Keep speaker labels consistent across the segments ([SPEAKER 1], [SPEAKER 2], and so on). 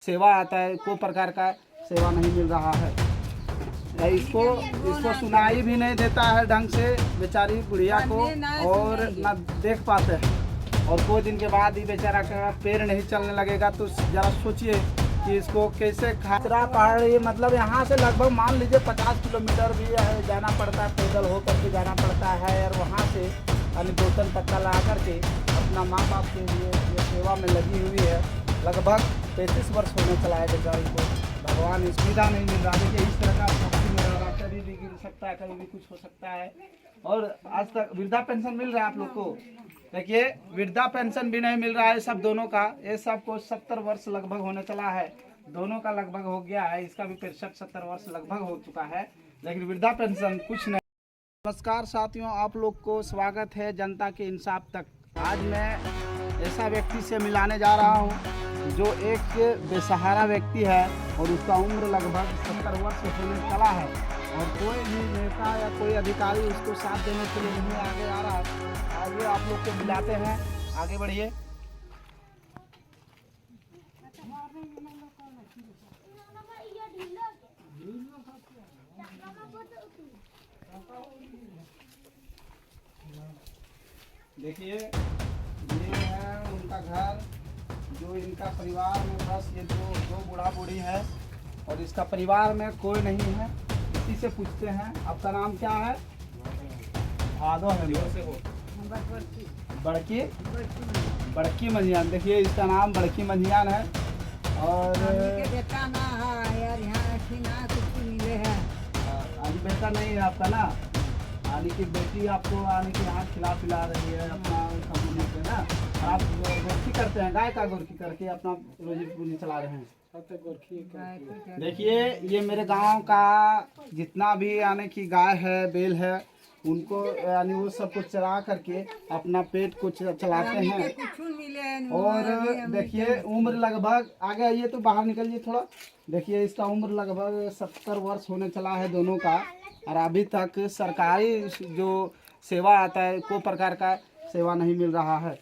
[SPEAKER 1] सेवा आता है, कोई प्रकार का सेवा नहीं मिल रहा है। इसको सुनाई भी नहीं देता है ढंग से बेचारी बुढ़िया को, और ना देख पाते हैं। और 2 दिन के बाद ही बेचारा का पैर नहीं चलने लगेगा। तो ज़रा सोचिए कि इसको कैसे खासरा पहाड़ी, मतलब यहाँ से लगभग मान लीजिए 50 किलोमीटर भी जाना पड़ता है, पैदल होकर के जाना पड़ता है। और वहाँ से यानी बोतल पत्ता ला करके अपना माँ बाप के लिए ये सेवा में लगी हुई है। लगभग 35 वर्ष होने चला है बेचारी को। भगवान इस सुविधा नहीं मिल रहा। देखिए इस तरह का पक्षी मेरा रहा, कभी भी गिर सकता है, कभी भी कुछ हो सकता है। और आज तक वृद्धा पेंशन मिल रहा है आप लोग को। देखिए वृद्धा पेंशन भी नहीं मिल रहा है सब दोनों का। ये सब को 70 वर्ष लगभग होने चला है, दोनों का लगभग हो गया है। इसका भी 65-70 वर्ष लगभग हो चुका है, लेकिन वृद्धा पेंशन कुछ नहीं। नमस्कार साथियों, आप लोग को स्वागत है जनता के इंसाफ तक। आज मैं ऐसा व्यक्ति से मिलाने जा रहा हूँ जो एक बेसहारा व्यक्ति है और उसका उम्र लगभग 70 वर्ष होने चला है। और कोई भी नेता या कोई अधिकारी उसको साथ देने के लिए नहीं आगे आ रहा है। आगे आप लोग को मिलाते हैं, आगे बढ़िए। देखिए ये है उनका घर, जो इनका परिवार में बस ये दो बूढ़ा बूढ़ी है और इसका परिवार में कोई नहीं है। इसी से पूछते हैं आपका नाम क्या है? भादो है, बड़की मंझियान। देखिए इसका नाम बड़की मंझियान है। और
[SPEAKER 2] बेटा ना है यार, यहाँ ना कुछ मिले है।
[SPEAKER 1] आज बेटा नहीं है आपका ना, आने की बेटी आपको आने के यहाँ खिला पिला रही है अपना कमाने से ना। आप गोरखी करते हैं, गाय का गोरखी करके अपना रोजी पूरी चला रहे हैं। देखिए ये मेरे गांव का जितना भी यानी कि गाय है बैल है, उनको यानी वो सब कुछ चला करके अपना पेट को चलाते हैं। और देखिए उम्र लगभग, आगे आइए तो बाहर निकलिए थोड़ा। देखिए इसका उम्र लगभग 70 वर्ष होने चला है दोनों का। और अभी तक सरकारी जो सेवा आता है, कोई प्रकार का सेवा नहीं मिल रहा है।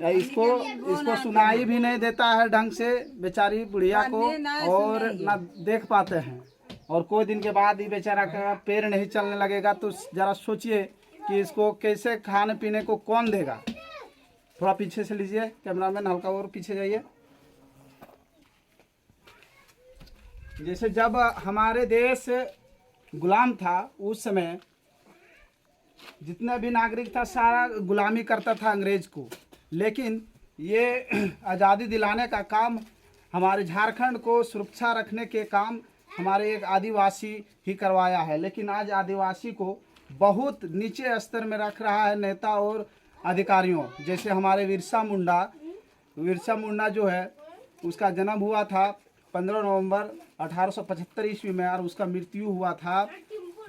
[SPEAKER 1] इसको सुनाई भी नहीं देता है ढंग से बेचारी बुढ़िया को, और ना देख पाते हैं। और कोई दिन के बाद ही बेचारा का पैर नहीं चलने लगेगा। तो ज़रा सोचिए कि इसको कैसे खाने पीने को कौन देगा। थोड़ा पीछे से लीजिए कैमरामैन, हल्का और पीछे जाइए। जैसे जब हमारे देश गुलाम था उस समय जितना भी नागरिक था सारा गुलामी करता था अंग्रेज को। लेकिन ये आज़ादी दिलाने का काम, हमारे झारखंड को सुरक्षा रखने के काम हमारे एक आदिवासी ही करवाया है। लेकिन आज आदिवासी को बहुत नीचे स्तर में रख रहा है नेता और अधिकारियों। जैसे हमारे बिरसा मुंडा जो है, उसका जन्म हुआ था 15 नवंबर 1875 ईस्वी में, और उसका मृत्यु हुआ था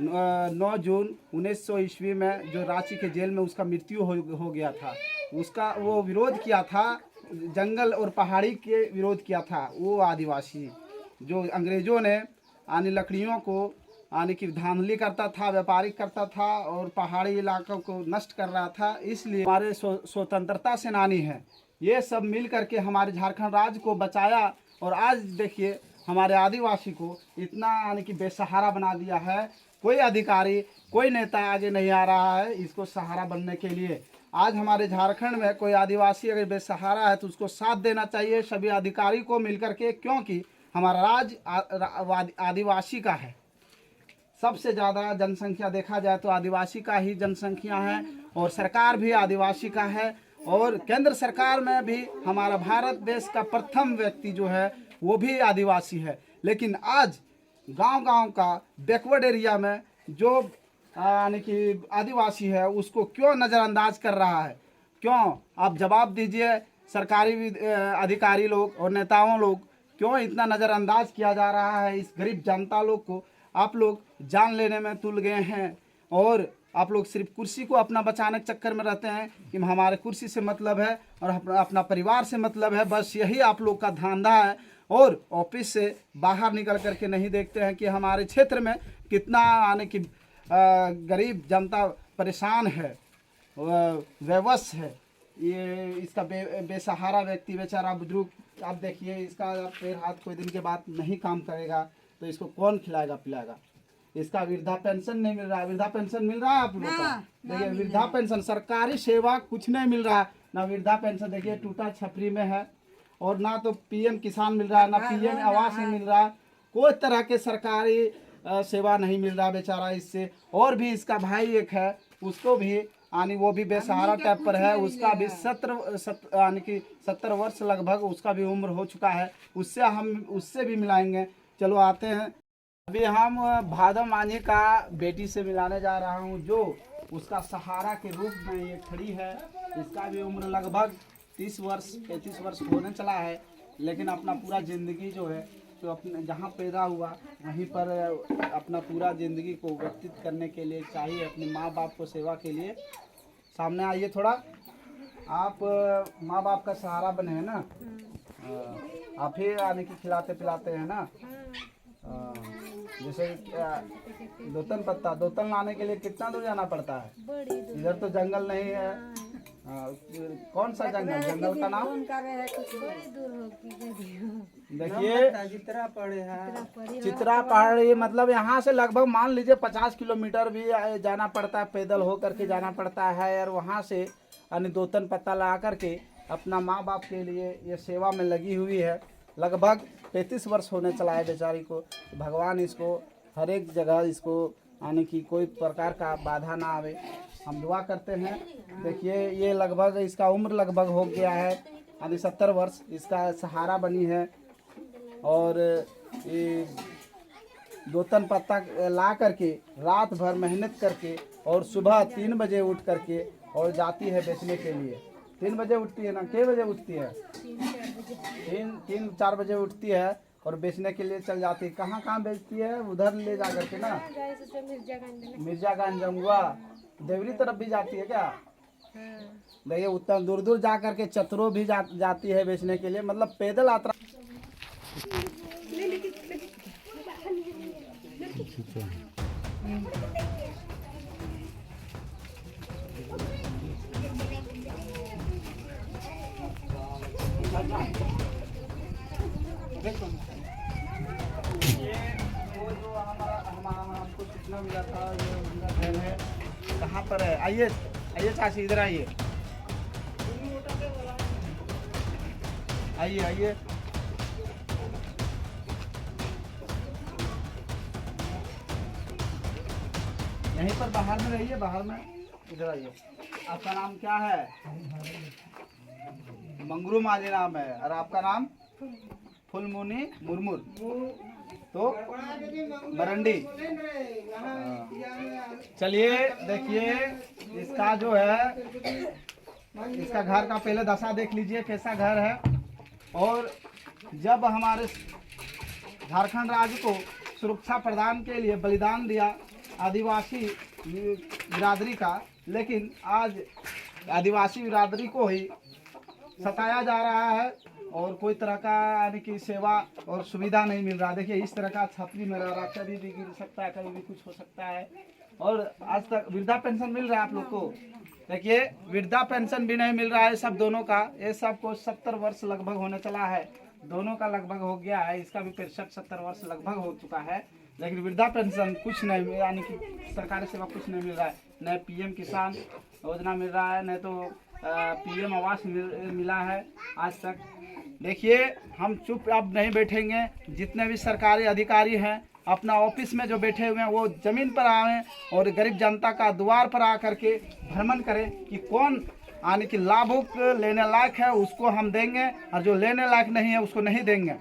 [SPEAKER 1] 9 जून 1900 ईस्वी में, जो रांची के जेल में उसका मृत्यु हो गया था। उसका वो विरोध किया था, जंगल और पहाड़ी के विरोध किया था वो आदिवासी, जो अंग्रेज़ों ने आने लकड़ियों को आने की धांधली करता था, व्यापारिक करता था और पहाड़ी इलाकों को नष्ट कर रहा था। इसलिए हमारे स्वतंत्रता सेनानी हैं, ये सब मिल करके हमारे झारखंड राज्य को बचाया। और आज देखिए हमारे आदिवासी को इतना यानी कि बेसहारा बना दिया है। कोई अधिकारी, कोई नेता आगे नहीं आ रहा है इसको सहारा बनने के लिए। आज हमारे झारखंड में कोई आदिवासी अगर बेसहारा है तो उसको साथ देना चाहिए सभी अधिकारी को मिलकर के, क्योंकि हमारा राज्य आदिवासी का है। सबसे ज़्यादा जनसंख्या देखा जाए तो आदिवासी का ही जनसंख्या है, और सरकार भी आदिवासी का है। और केंद्र सरकार में भी हमारा भारत देश का प्रथम व्यक्ति जो है वो भी आदिवासी है। लेकिन आज गांव-गांव का बैकवर्ड एरिया में जो यानी कि आदिवासी है उसको क्यों नज़रअंदाज कर रहा है? क्यों? आप जवाब दीजिए। सरकारी अधिकारी लोग और नेताओं लोग क्यों इतना नज़रअंदाज किया जा रहा है इस गरीब जनता लोग को? आप लोग जान लेने में तुल गए हैं, और आप लोग सिर्फ कुर्सी को अपना बचाने के चक्कर में रहते हैं कि हमारे कुर्सी से मतलब है और अपना परिवार से मतलब है। बस यही आप लोग का धंधा है। और ऑफिस से बाहर निकल करके नहीं देखते हैं कि हमारे क्षेत्र में कितना यानी कि गरीब जनता परेशान है, बेबस है। ये इसका बेसहारा व्यक्ति बेचारा बुजुर्ग आप देखिए इसका पैर हाथ कोई दिन के बाद नहीं काम करेगा तो इसको कौन खिलाएगा पिलाएगा। इसका वृद्धा पेंशन नहीं मिल रहा है। वृद्धा पेंशन मिल रहा है आप लोगों का? देखिए वृद्धा पेंशन सरकारी सेवा कुछ नहीं मिल रहा है, ना वृद्धा पेंशन देखिए टूटा छपरी में है, और ना तो पीएम किसान मिल रहा है, ना पीएम आवास नहीं मिल रहा है, कोई तरह के सरकारी सेवा नहीं मिल रहा बेचारा इससे। और भी इसका भाई एक है उसको भी यानी वो भी बेसहारा टाइप पर है, उसका भी 70 वर्ष लगभग उसका भी उम्र हो चुका है, उससे भी मिलाएंगे। चलो आते हैं। अभी हम भादम मांझी का बेटी से मिलाने जा रहा हूँ, जो उसका सहारा के रूप में ये खड़ी है। इसका भी उम्र लगभग 30 वर्ष 35 वर्ष होने चला है, लेकिन अपना पूरा ज़िंदगी जो है तो अपने जहाँ पैदा हुआ वहीं पर अपना पूरा ज़िंदगी को व्यतीत करने के लिए चाहिए, अपने माँ बाप को सेवा के लिए। सामने आइए थोड़ा, आप माँ बाप का सहारा बने हैं ना, आप ही आने की खिलाते पिलाते हैं ना। जैसे दोतन पत्ता दोतन लाने के लिए कितना दूर जाना पड़ता है? इधर तो जंगल नहीं है। कौन सा जंगल? जंगल का नाम देखिए चित्रा पहाड़ी, मतलब यहाँ से लगभग मान लीजिए 50 किलोमीटर भी जाना पड़ता है, पैदल हो करके जाना पड़ता है। और वहाँ से यानी दोतन पत्ता ला करके अपना माँ बाप के लिए ये सेवा में लगी हुई है। लगभग 35 वर्ष होने चला है बेचारी को। भगवान इसको हर एक जगह इसको आने की कोई प्रकार का बाधा ना आवे, हम दुआ करते हैं। देखिए ये लगभग इसका उम्र लगभग हो गया है यानी 70 वर्ष इसका सहारा बनी है। और ये दोतन पत्ता ला करके रात भर मेहनत करके और सुबह 3 बजे उठ करके और जाती है बेचने के लिए। 3 बजे उठती है ना? कितने बजे उठती है? 3-4 बजे उठती है और बेचने के लिए चल जाती है। कहाँ कहाँ बेचती है? उधर ले जा करके ना मिर्जागंज जमुआ देवरी तरफ भी जाती है क्या? देखिए उतना दूर दूर जा करके चतरो भी जाती है बेचने के लिए, मतलब पैदल यात्रा। ये वो जो हमको सूचना मिला था, ये उनका घर है। कहाँ पर है? आइए आइए चाची, इधर आइए, आइए आइए। यहीं पर बाहर में रहिए, बाहर में इधर आइए। आपका नाम क्या है? मंगरू माझी नाम है। और आपका नाम? फुलमुनी मुर्मू। तो मरंडी। चलिए देखिए इसका जो है, इसका घर का पहले दशा देख लीजिए कैसा घर है। और जब हमारे झारखंड राज्य को सुरक्षा प्रदान के लिए बलिदान दिया आदिवासी बिरादरी का, लेकिन आज आदिवासी बिरादरी को ही सताया जा रहा है और कोई तरह का यानी कि सेवा और सुविधा नहीं मिल रहा। देखिए इस तरह का छतरी में रह रहा, कभी भी गिर सकता है, कभी भी कुछ हो सकता है। और आज तक वृद्धा पेंशन मिल रहा है आप लोग को? देखिए वृद्धा पेंशन भी नहीं मिल रहा है सब दोनों का। ये सबको 70 वर्ष लगभग होने चला है, दोनों का लगभग हो गया है। इसका भी 65-70 वर्ष लगभग हो चुका है, लेकिन वृद्धा पेंशन कुछ नहीं, यानी कि सरकारी सेवा कुछ नहीं मिल रहा है। न पीएम किसान योजना मिल रहा है, न तो पीएम आवास मिला है आज तक। देखिए हम चुप अब नहीं बैठेंगे। जितने भी सरकारी अधिकारी हैं अपना ऑफिस में जो बैठे हुए हैं वो ज़मीन पर आएँ और गरीब जनता का द्वार पर आ करके भ्रमण करें कि कौन यानी कि लाभुक लेने लायक है उसको हम देंगे, और जो लेने लायक नहीं है उसको नहीं देंगे।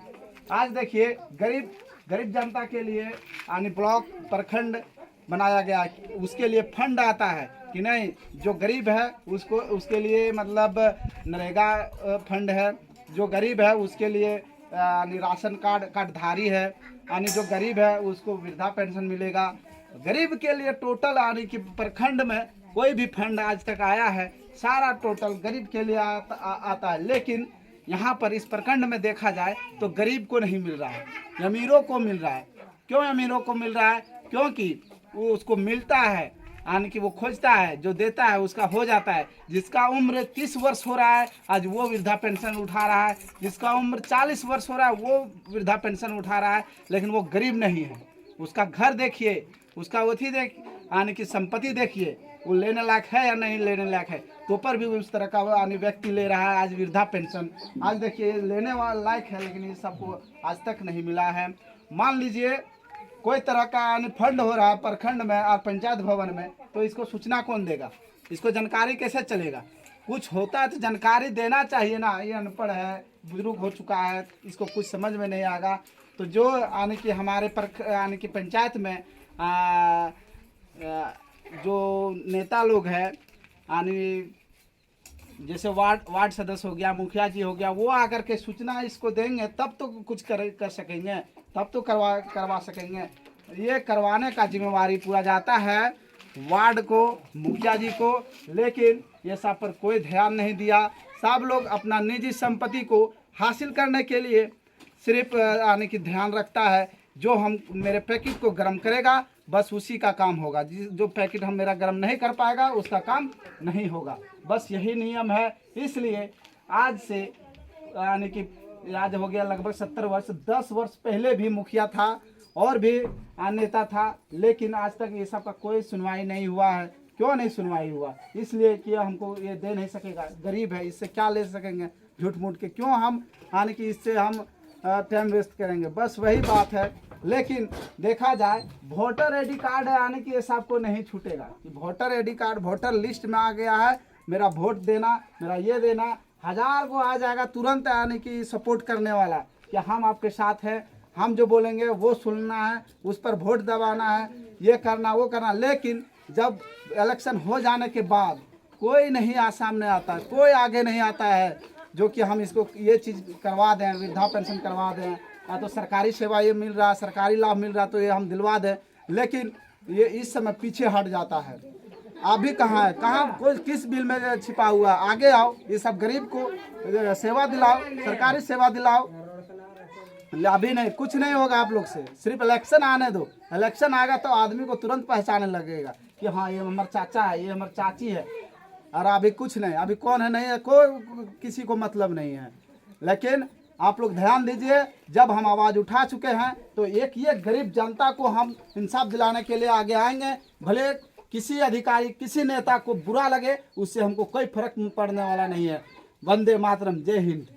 [SPEAKER 1] आज देखिए गरीब जनता के लिए यानी ब्लॉक प्रखंड बनाया गया, उसके लिए फंड आता है कि नहीं, जो गरीब है उसको उसके लिए मतलब नरेगा फंड है, जो गरीब है उसके लिए यानी राशन कार्ड धारी है, यानी जो गरीब है उसको वृद्धा पेंशन मिलेगा। गरीब के लिए टोटल यानी कि प्रखंड में कोई भी फंड आज तक आया है सारा टोटल गरीब के लिए आता है। लेकिन यहाँ पर इस प्रखंड में देखा जाए तो गरीब को नहीं मिल रहा है, अमीरों को मिल रहा है। क्यों अमीरों को मिल रहा है? क्योंकि वो उसको मिलता है यानी कि वो खोजता है, जो देता है उसका हो जाता है। जिसका उम्र 30 वर्ष हो रहा है आज वो वृद्धा पेंशन उठा रहा है, जिसका उम्र 40 वर्ष हो रहा है वो वृद्धा पेंशन उठा रहा है, लेकिन वो गरीब नहीं है। उसका घर देखिए, उसका वही यानी कि संपत्ति देखिए, वो लेने लायक है या नहीं लेने लायक है। तो पर भी उस तरह का यानी व्यक्ति ले रहा है आज वृद्धा पेंशन। आज देखिए लेने वाला लायक है, लेकिन ये सबको आज तक नहीं मिला है। मान लीजिए कोई तरह का यानी फंड हो रहा है प्रखंड में और पंचायत भवन में, तो इसको सूचना कौन देगा, इसको जानकारी कैसे चलेगा। कुछ होता है तो जानकारी देना चाहिए ना। ये अनपढ़ है, बुजुर्ग हो चुका है, इसको कुछ समझ में नहीं आएगा। तो जो यानी कि हमारे यानी कि पंचायत में जो नेता लोग हैं, यानी जैसे वार्ड सदस्य हो गया, मुखिया जी हो गया, वो आकर के सूचना इसको देंगे तब तो कुछ कर सकेंगे, तब तो करवा सकेंगे। ये करवाने का जिम्मेवारी पूरा जाता है वार्ड को, मुखिया जी को, लेकिन ये सब पर कोई ध्यान नहीं दिया। सब लोग अपना निजी संपत्ति को हासिल करने के लिए सिर्फ आने की ध्यान रखता है। जो हम मेरे पैकेट को गर्म करेगा बस उसी का काम होगा, जो पैकेट हम मेरा गर्म नहीं कर पाएगा उसका काम नहीं होगा। बस यही नियम है। इसलिए आज से यानी कि आज हो गया लगभग 70 वर्ष, 10 वर्ष पहले भी मुखिया था और भी नेता था, लेकिन आज तक ये सब का कोई सुनवाई नहीं हुआ है। क्यों नहीं सुनवाई हुआ? इसलिए कि हमको ये दे नहीं सकेगा, गरीब है, इससे क्या ले सकेंगे झूठ मूठ के। क्यों हम यानी कि इससे हम टाइम वेस्ट करेंगे, बस वही बात है। लेकिन देखा जाए वोटर आईडी कार्ड है यानी कि ये सबको नहीं छूटेगा कि voter ID card voter list में आ गया है, मेरा वोट देना, मेरा ये देना, 1000 को आ जाएगा तुरंत यानी कि सपोर्ट करने वाला कि हम आपके साथ हैं, हम जो बोलेंगे वो सुनना है, उस पर वोट दबाना है, ये करना वो करना। लेकिन जब इलेक्शन हो जाने के बाद कोई नहीं सामने आता, कोई आगे नहीं आता है जो कि हम इसको ये चीज़ करवा दें, वृद्धा पेंशन करवा दें, या तो सरकारी सेवा ये मिल रहा है, सरकारी लाभ मिल रहा है तो ये हम दिलवा दें। लेकिन ये इस समय पीछे हट जाता है। अभी कहाँ है, कहाँ कोई किस बिल में छिपा हुआ है? आगे आओ, ये सब गरीब को सेवा दिलाओ, सरकारी सेवा दिलाओ। अभी नहीं, कुछ नहीं होगा आप लोग से। सिर्फ इलेक्शन आने दो, इलेक्शन आएगा तो आदमी को तुरंत पहचानने लगेगा कि हाँ ये हमारा चाचा है, ये हमारी चाची है। और अभी कुछ नहीं, अभी कौन है नहीं है, कोई किसी को मतलब नहीं है। लेकिन आप लोग ध्यान दीजिए, जब हम आवाज़ उठा चुके हैं तो एक ये गरीब जनता को हम इंसाफ दिलाने के लिए आगे आएंगे। भले किसी अधिकारी, किसी नेता को बुरा लगे, उससे हमको कोई फर्क पड़ने वाला नहीं है। वंदे मातरम, जय हिंद।